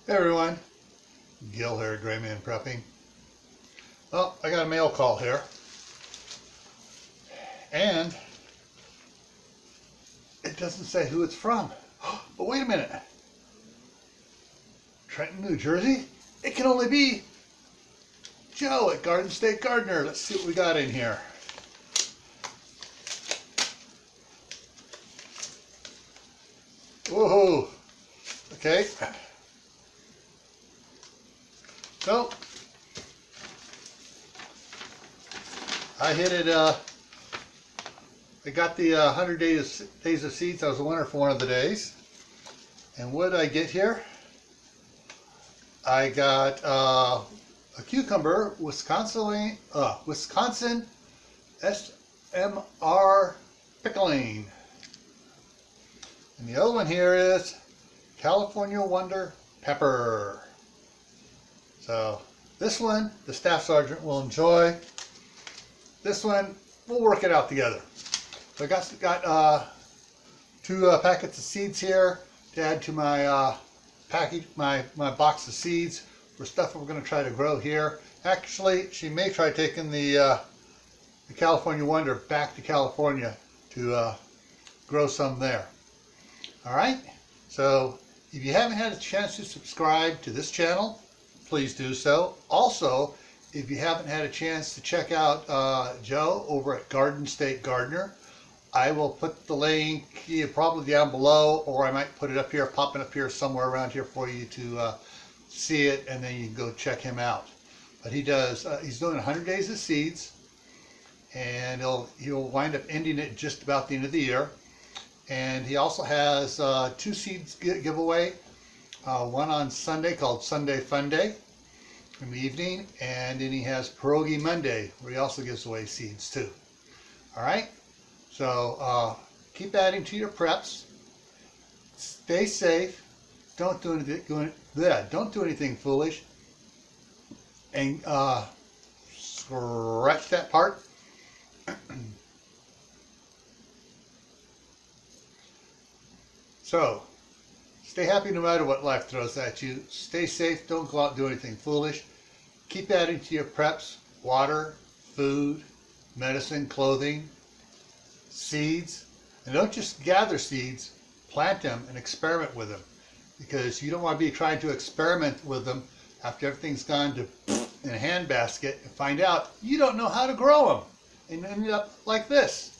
Hey everyone, Gil here, Gray Man Prepping. Well, I got a mail call here, and it doesn't say who it's from. But wait a minute, Trenton, New Jersey? It can only be Joe at Garden State Gardener. Let's see what we got in here. Whoa, okay. So, I hit it, I got the 100 days of seeds. I was a winner for one of the days. And what did I get here? I got a cucumber, Wisconsin SMR pickling. And the other one here is California Wonder pepper. So this one, the staff sergeant will enjoy. This one, we'll work it out together. So I got two packets of seeds here to add to my package, my box of seeds for stuff that we're going to try to grow here. Actually, she may try taking the California Wonder back to California to grow some there. All right. So if you haven't had a chance to subscribe to this channel, please do so. Also, if you haven't had a chance to check out Joe over at Garden State Gardener, I will put the link probably down below, or I might put it up here, popping up here somewhere around here for you to see it, and then you can go check him out. But he does, he's doing 100 days of seeds, and he'll wind up ending it just about the end of the year. And he also has two seeds giveaway. One on Sunday called Sunday Fun Day in the evening, and then he has Pierogi Monday where he also gives away seeds too. All right, so keep adding to your preps. Stay safe. Don't do anything foolish. And scratch that part. So. Stay happy no matter what life throws at you. Stay safe. Don't go out and do anything foolish. Keep adding to your preps: water, food, medicine, clothing, seeds. And don't just gather seeds. Plant them and experiment with them. Because you don't want to be trying to experiment with them after everything's gone to in a handbasket and find out you don't know how to grow them. And end up like this.